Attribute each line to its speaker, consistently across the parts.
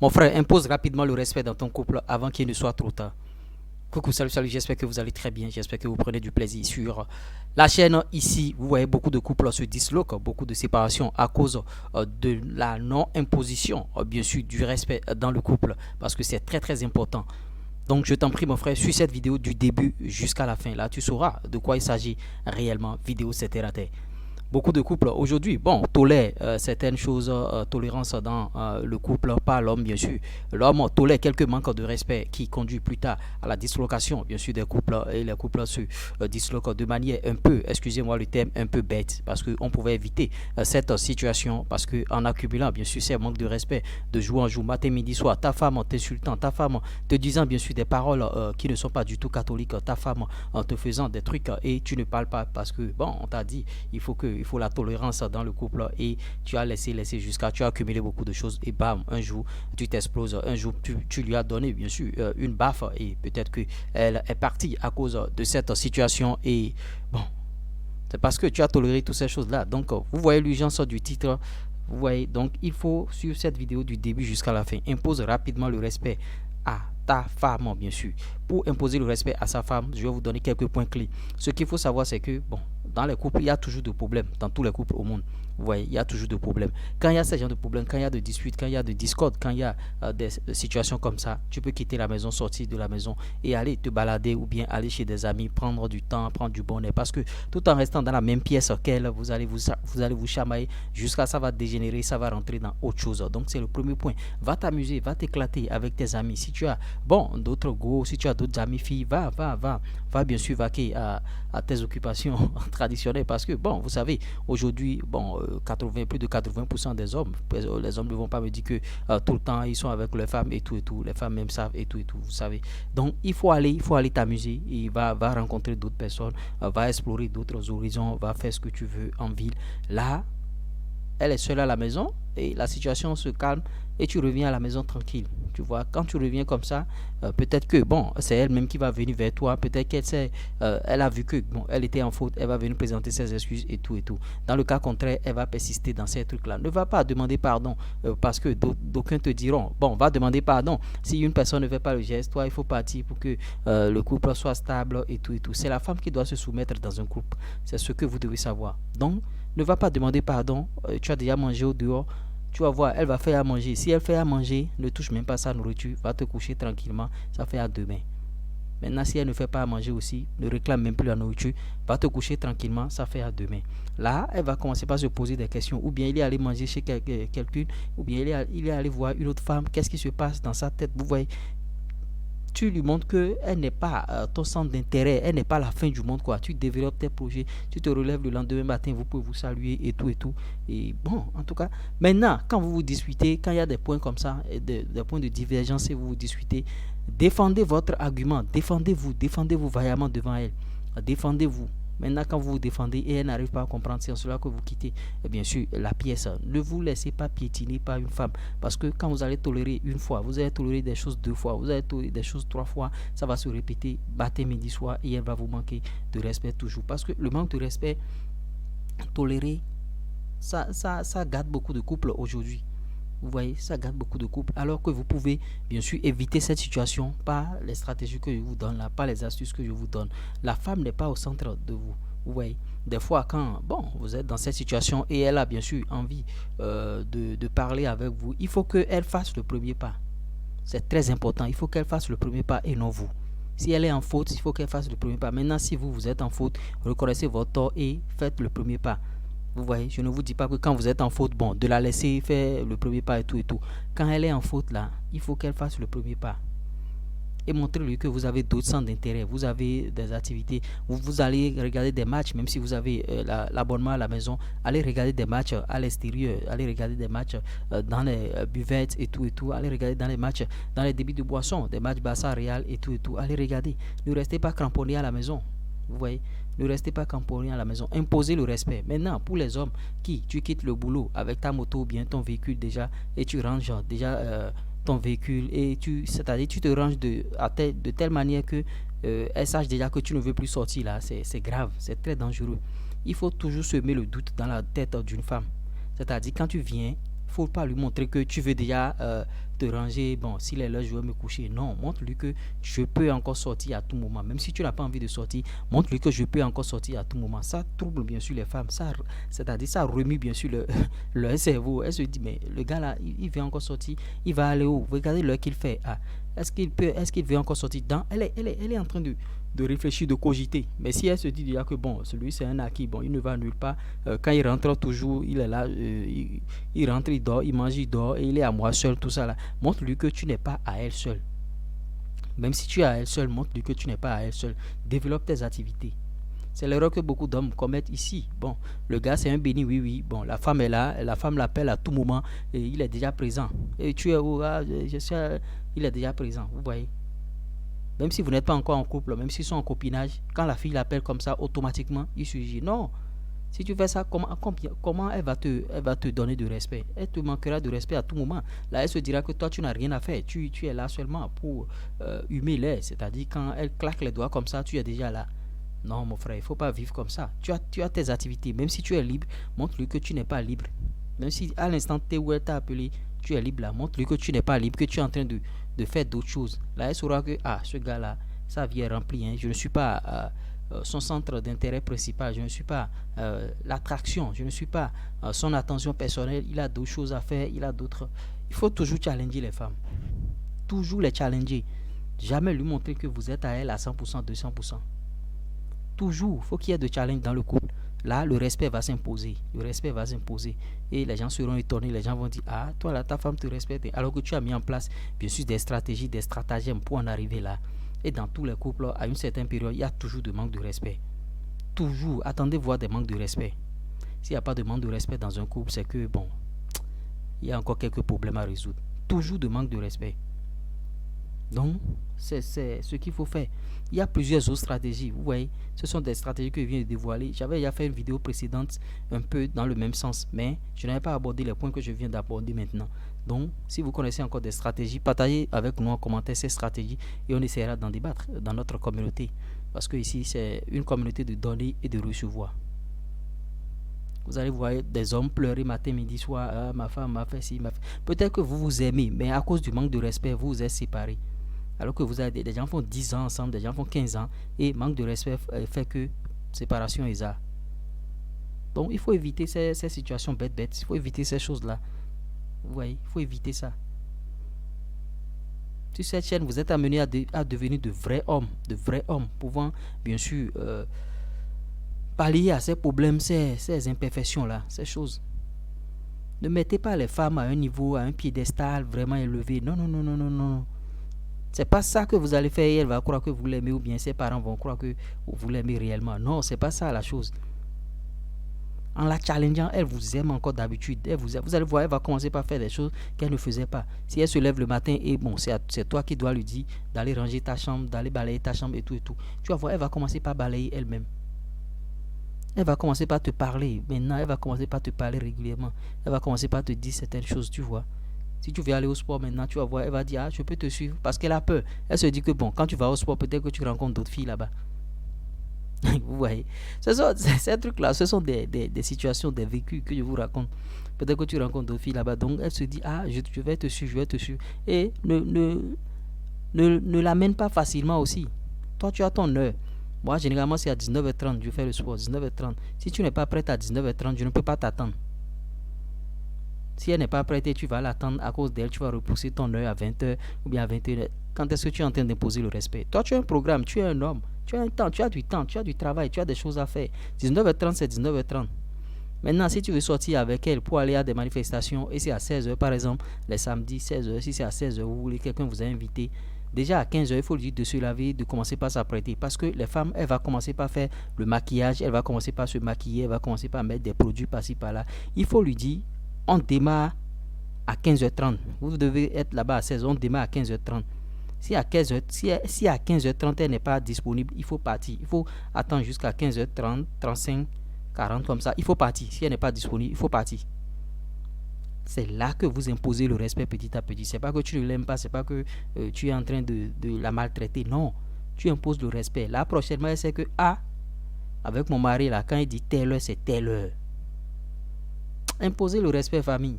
Speaker 1: Mon frère, impose rapidement le respect dans ton couple avant qu'il ne soit trop tard. Coucou, salut, salut, j'espère que vous allez très bien, j'espère que vous prenez du plaisir sur la chaîne. Ici, vous voyez beaucoup de couples se disloquent, beaucoup de séparations à cause de la non-imposition, bien sûr, du respect dans le couple, parce que c'est très très important. Donc je t'en prie mon frère, suis cette vidéo du début jusqu'à la fin. Là, tu sauras de quoi il s'agit réellement. Vidéo, c'était raté. Beaucoup de couples aujourd'hui, bon, tolèrent certaines choses, tolérance dans le couple, pas l'homme bien sûr. L'homme tolère quelques manques de respect qui conduit plus tard à la dislocation bien sûr des couples, et les couples se disloquent de manière un peu, excusez-moi le terme, un peu bête, parce qu'on pouvait éviter cette situation, parce qu'en accumulant bien sûr ces manques de respect de jour en jour, matin, midi, soir, ta femme en t'insultant, ta femme te disant bien sûr des paroles qui ne sont pas du tout catholiques, ta femme en te faisant des trucs et tu ne parles pas parce que bon, on t'a dit il faut la tolérance dans le couple et tu as laissé jusqu'à, tu as accumulé beaucoup de choses et bam, un jour tu t'exploses, un jour tu lui as donné bien sûr une baffe et peut-être que elle est partie à cause de cette situation et bon, c'est parce que tu as toléré toutes ces choses-là. Donc vous voyez l'urgence du titre. Vous voyez, donc il faut suivre cette vidéo du début jusqu'à la fin. Impose rapidement le respect à ta femme, bien sûr. Pour imposer le respect à sa femme, je vais vous donner quelques points clés. Ce qu'il faut savoir, c'est que, bon, dans les couples, il y a toujours des problèmes. Dans tous les couples au monde, vous voyez, il y a toujours des problèmes. Quand il y a ce genre de problèmes, quand il y a de disputes, quand il y a de discordes, quand il y a des situations comme ça, tu peux quitter la maison, sortir de la maison et aller te balader ou bien aller chez des amis, prendre du temps, prendre du bonheur. Parce que tout en restant dans la même pièce qu'elle, vous allez vous chamailler jusqu'à ça va dégénérer, ça va rentrer dans autre chose. Donc c'est le premier point. Va t'amuser, va t'éclater avec tes amis. Si tu as, bon, d'autres go, si tu as d'autres amis filles, va bien sûr vaquer à tes occupations traditionnelles parce que, bon, vous savez, aujourd'hui, bon, plus de 80% des hommes, les hommes ne vont pas me dire que tout le temps ils sont avec les femmes et tout, les femmes même savent et tout, vous savez. Donc il faut aller t'amuser et va rencontrer d'autres personnes, va explorer d'autres horizons, va faire ce que tu veux en ville. Là, elle est seule à la maison et la situation se calme et tu reviens à la maison tranquille. Tu vois, quand tu reviens comme ça, peut-être que bon, c'est elle-même qui va venir vers toi. Peut-être qu'elle sait, elle a vu que bon, elle était en faute, elle va venir présenter ses excuses et tout et tout. Dans le cas contraire, elle va persister dans ces trucs-là. Ne va pas demander pardon parce que d'aucuns te diront bon, va demander pardon. Si une personne ne fait pas le geste, toi, il faut partir pour que le couple soit stable et tout et tout. C'est la femme qui doit se soumettre dans un couple. C'est ce que vous devez savoir. Donc ne va pas demander pardon. Tu as déjà mangé au dehors. Tu vas voir, elle va faire à manger. Si elle fait à manger, ne touche même pas sa nourriture. Va te coucher tranquillement. Ça fait à demain. Maintenant, si elle ne fait pas à manger aussi, ne réclame même plus la nourriture. Va te coucher tranquillement. Ça fait à demain. Là, elle va commencer par se poser des questions. Ou bien il est allé manger chez quelqu'un. Ou bien il est allé voir une autre femme. Qu'est-ce qui se passe dans sa tête? Vous voyez, tu lui montres qu'elle n'est pas ton centre d'intérêt, elle n'est pas la fin du monde, quoi. Tu développes tes projets, tu te relèves le lendemain matin, vous pouvez vous saluer et tout et tout. Et bon, en tout cas, maintenant, quand vous vous disputez, quand il y a des points comme ça, des points de divergence et vous vous disputez, défendez votre argument, défendez-vous vaillamment devant elle, défendez-vous. Maintenant, quand vous vous défendez et elle n'arrive pas à comprendre, c'est en cela que vous quittez, et bien sûr, la pièce. Ne vous laissez pas piétiner par une femme. Parce que quand vous allez tolérer une fois, vous allez tolérer des choses deux fois, vous allez tolérer des choses trois fois, ça va se répéter, matin, midi, soir, et elle va vous manquer de respect toujours. Parce que le manque de respect toléré, ça gâte beaucoup de couples aujourd'hui. Vous voyez, ça gâte beaucoup de couples. Alors que vous pouvez, bien sûr, éviter cette situation par les stratégies que je vous donne là, par les astuces que je vous donne. La femme n'est pas au centre de vous. Vous voyez, des fois, quand bon, vous êtes dans cette situation et elle a bien sûr envie de parler avec vous, il faut qu'elle fasse le premier pas. C'est très important. Il faut qu'elle fasse le premier pas et non vous. Si elle est en faute, il faut qu'elle fasse le premier pas. Maintenant, si vous êtes en faute, reconnaissez votre tort et faites le premier pas. Vous voyez, je ne vous dis pas que quand vous êtes en faute, bon, de la laisser faire le premier pas et tout et tout. Quand elle est en faute là, il faut qu'elle fasse le premier pas. Et montrez-lui que vous avez d'autres centres d'intérêt, vous avez des activités, vous allez regarder des matchs, même si vous avez l'abonnement à la maison, allez regarder des matchs à l'extérieur, allez regarder des matchs dans les buvettes et tout, allez regarder dans les matchs, dans les débits de boissons, des matchs Barça Real et tout, allez regarder. Ne restez pas cramponné à la maison. Vous voyez, ne restez pas camponné à la maison. Imposez le respect. Maintenant, pour les hommes qui, tu quittes le boulot avec ta moto ou bien ton véhicule déjà et tu ranges déjà ton véhicule et c'est-à-dire tu te ranges de telle manière que elle sache déjà que tu ne veux plus sortir là. C'est grave, c'est très dangereux. Il faut toujours semer le doute dans la tête d'une femme. C'est-à-dire quand tu viens, Il ne faut pas lui montrer que tu veux déjà te ranger. Bon, s'il est là, je vais me coucher. Non, montre-lui que je peux encore sortir à tout moment. Même si tu n'as pas envie de sortir, montre-lui que je peux encore sortir à tout moment. Ça trouble bien sûr les femmes. C'est-à-dire, ça remue bien sûr leur cerveau. Elle se dit, mais le gars là, il veut encore sortir. Il va aller où? Regardez l'heure qu'il fait. Ah, est-ce qu'il veut encore sortir? Elle est en train de réfléchir, de cogiter. Mais si elle se dit déjà que bon, celui c'est un acquis, bon, il ne va nulle part. Quand il rentre toujours, il est là, il rentre, il dort, il mange, il dort, et il est à moi seul, tout ça là. Montre-lui que tu n'es pas à elle seule. Même si tu es à elle seule, montre-lui que tu n'es pas à elle seule. Développe tes activités. C'est l'erreur que beaucoup d'hommes commettent ici. Bon, le gars c'est un béni, oui, oui. Bon, la femme est là, la femme l'appelle à tout moment et il est déjà présent. Et tu es où? Ah, il est déjà présent, vous voyez. Même si vous n'êtes pas encore en couple, même s'ils sont en copinage, quand la fille l'appelle comme ça, automatiquement, il suffit. Non. Si tu fais ça, comment elle va te donner de respect? Elle te manquera de respect à tout moment. Là, elle se dira que toi, tu n'as rien à faire. Tu es là seulement pour humer l'air. C'est-à-dire, quand elle claque les doigts comme ça, tu es déjà là. Non, mon frère, il ne faut pas vivre comme ça. Tu as tes activités. Même si tu es libre, montre-lui que tu n'es pas libre. Même si à l'instant T où elle t'a appelé, tu es libre là. Montre-lui que tu n'es pas libre, que tu es en train de faire d'autres choses. Là, elle saura que, ah, ce gars-là, sa vie est remplie. Hein. Je ne suis pas son centre d'intérêt principal. Je ne suis pas l'attraction. Je ne suis pas son attention personnelle. Il a d'autres choses à faire. Il a d'autres. Il faut toujours challenger les femmes. Toujours les challenger. Jamais lui montrer que vous êtes à elle à 100%, 200%. Toujours, il faut qu'il y ait de challenge dans le couple. Là, le respect va s'imposer. Le respect va s'imposer. Et les gens seront étonnés. Les gens vont dire, ah, toi là, ta femme te respecte. Alors que tu as mis en place, bien sûr, des stratégies, des stratagèmes pour en arriver là. Et dans tous les couples, à une certaine période, il y a toujours de manque de respect. Toujours. Attendez voir des manques de respect. S'il n'y a pas de manque de respect dans un couple, c'est que, bon, il y a encore quelques problèmes à résoudre. Toujours de manque de respect. Donc, c'est ce qu'il faut faire. Il y a plusieurs autres stratégies. Vous voyez, ce sont des stratégies que je viens de dévoiler. J'avais déjà fait une vidéo précédente un peu dans le même sens, mais je n'avais pas abordé les points que je viens d'aborder maintenant. Donc, si vous connaissez encore des stratégies, partagez avec nous en commentaire ces stratégies et on essaiera d'en débattre dans notre communauté. Parce que ici, c'est une communauté de donner et de recevoir. Vous allez voir des hommes pleurer matin, midi, soir. Ah, ma femme m'a fait ci, m'a fait. Peut-être que vous vous aimez, mais à cause du manque de respect, vous vous êtes séparés. Alors que vous avez des gens font 10 ans ensemble, des gens font 15 ans, et manque de respect fait que séparation est ça. Donc il faut éviter ces situations bêtes, il faut éviter ces choses-là. Vous voyez, il faut éviter ça. Sur cette chaîne, vous êtes amené à devenir de vrais hommes, pouvant bien sûr pallier à ces problèmes, ces imperfections-là, ces choses. Ne mettez pas les femmes à un niveau, à un piédestal vraiment élevé. Non, non, non, non, non, non. C'est pas ça que vous allez faire et elle va croire que vous l'aimez ou bien ses parents vont croire que vous l'aimez réellement. Non, c'est pas ça la chose. En la challengeant, elle vous aime encore d'habitude. Vous allez voir, elle va commencer par faire des choses qu'elle ne faisait pas. Si elle se lève le matin et bon, c'est toi qui dois lui dire d'aller ranger ta chambre, d'aller balayer ta chambre et tout et tout. Tu vas voir, elle va commencer par balayer elle-même. Elle va commencer par te parler. Maintenant, elle va commencer par te parler régulièrement. Elle va commencer par te dire certaines choses, tu vois. Si tu veux aller au sport maintenant, tu vas voir, elle va dire, ah, je peux te suivre. Parce qu'elle a peur. Elle se dit que bon, quand tu vas au sport, peut-être que tu rencontres d'autres filles là-bas. Vous voyez. Ces trucs-là, ce sont des situations, des vécus que je vous raconte. Peut-être que tu rencontres d'autres filles là-bas. Donc, elle se dit, ah, je vais te suivre, je vais te suivre. Et ne l'amène pas facilement aussi. Toi, tu as ton heure. Moi, généralement, c'est à 19h30, je fais le sport. 19h30. Si tu n'es pas prête à 19h30, je ne peux pas t'attendre. Si elle n'est pas prête et tu vas l'attendre à cause d'elle, tu vas repousser ton heure à 20h ou bien à 21h. Quand est-ce que tu es en train d'imposer le respect? Toi, tu as un programme, tu es un homme, tu as un temps, tu as du travail, tu as des choses à faire. 19h30, c'est 19h30. Maintenant, si tu veux sortir avec elle pour aller à des manifestations et c'est à 16h par exemple, les samedis 16h, si c'est à 16h, vous voulez quelqu'un vous a invité, déjà à 15h, il faut lui dire de se laver, de commencer par s'apprêter. Parce que les femmes, elle va commencer par faire le maquillage, elle va commencer par se maquiller, elle va commencer par mettre des produits par-ci par-là. Il faut lui dire, on démarre à 15h30. Vous devez être là-bas à 16h, on démarre à 15h30. Si à 15h30 elle n'est pas disponible, il faut partir. Il faut attendre jusqu'à 15h30, 35, 40 comme ça. Il faut partir. Si elle n'est pas disponible, il faut partir. C'est là que vous imposez le respect petit à petit. C'est pas que tu ne l'aimes pas, c'est pas que tu es en train de la maltraiter. Non, tu imposes le respect. Là, prochainement, elle sait que, ah, avec mon mari, là, quand il dit telle heure, c'est telle heure. Imposer le respect famille.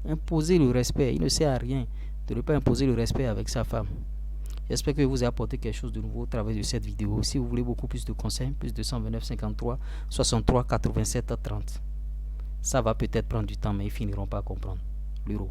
Speaker 1: Imposer le respect, il ne sert à rien de ne pas imposer le respect avec sa femme. J'espère que vous avez apporté quelque chose de nouveau au travers de cette vidéo. Si vous voulez beaucoup plus de conseils, plus de 129 53 63 87 30. Ça va peut-être prendre du temps, mais ils finiront par comprendre. L'euro.